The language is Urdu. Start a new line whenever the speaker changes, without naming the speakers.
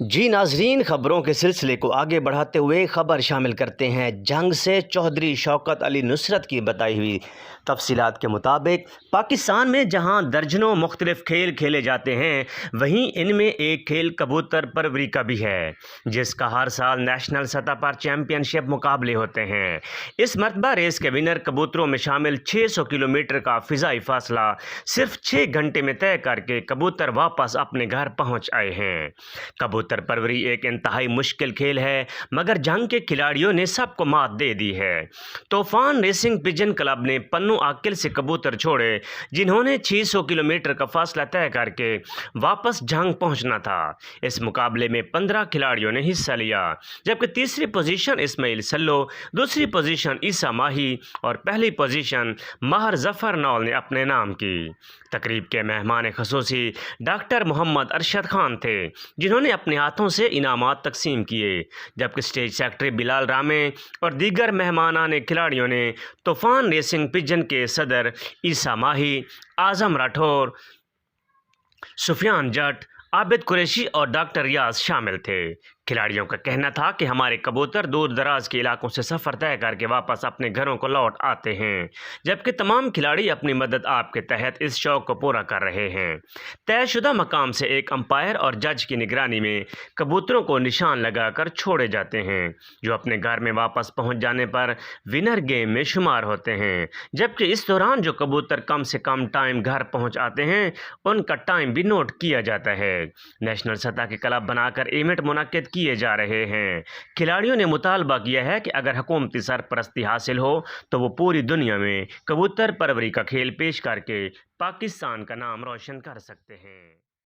جی ناظرین، خبروں کے سلسلے کو آگے بڑھاتے ہوئے خبر شامل کرتے ہیں۔ جنگ سے چودھری شوکت علی نصرت کی بتائی ہوئی تفصیلات کے مطابق پاکستان میں جہاں درجنوں مختلف کھیل کھیلے جاتے ہیں، وہیں ان میں ایک کھیل کبوتر پروری کا بھی ہے، جس کا ہر سال نیشنل سطح پر چیمپئن شپ مقابلے ہوتے ہیں۔ اس مرتبہ ریس کے ونر کبوتروں میں شامل 600 کلومیٹر کا فضائی فاصلہ صرف 6 گھنٹے میں طے کر کے کبوتر واپس اپنے گھر پہنچ آئے ہیں۔ کبوتر پروری ایک انتہائی مشکل کھیل ہے، مگر جنگ کے کھلاڑیوں نے سب کو مات دے دی ہے۔ طوفان ریسنگ پجن کلب نے پنو عاقل سے کبوتر چھوڑے، جنہوں نے 600 کلومیٹر کا فاصلہ طے کر کے واپس جنگ پہنچنا تھا۔ اس مقابلے میں 15 کھلاڑیوں نے حصہ لیا، جبکہ تیسری پوزیشن اسماعیل سلو، دوسری پوزیشن عیسیٰ ماہی اور پہلی پوزیشن ماہر ظفر نول نے اپنے نام کی۔ تقریب کے مہمان خصوصی ڈاکٹر محمد ارشد خان تھے، جنہوں نے اپنے ہاتھوں سے انعامات تقسیم کیے، جبکہ اسٹیج سیکرٹری بلال رامے اور دیگر مہمانان کھلاڑیوں نے طوفان ریسنگ پجن کے صدر عیسیٰ ماہی، اعظم راٹھور، سفیان جٹ، عابد قریشی اور ڈاکٹر ریاض شامل تھے۔ کھلاڑیوں کا کہنا تھا کہ ہمارے کبوتر دور دراز کے علاقوں سے سفر طے کر کے واپس اپنے گھروں کو لوٹ آتے ہیں، جبکہ تمام کھلاڑی اپنی مدد آپ کے تحت اس شوق کو پورا کر رہے ہیں۔ طے شدہ مقام سے ایک امپائر اور جج کی نگرانی میں کبوتروں کو نشان لگا کر چھوڑے جاتے ہیں، جو اپنے گھر میں واپس پہنچ جانے پر ونر گیم میں شمار ہوتے ہیں، جبکہ اس دوران جو کبوتر کم سے کم ٹائم گھر پہنچ آتے ہیں، ان کا ٹائم بھی نوٹ کیا جاتا ہے۔ نیشنل سطح کے کلب بنا کر ایونٹ منعقد کیے جا رہے ہیں۔ کھلاڑیوں نے مطالبہ کیا ہے کہ اگر حکومتی سرپرستی حاصل ہو تو وہ پوری دنیا میں کبوتر پروری کا کھیل پیش کر کے پاکستان کا نام روشن کر سکتے ہیں۔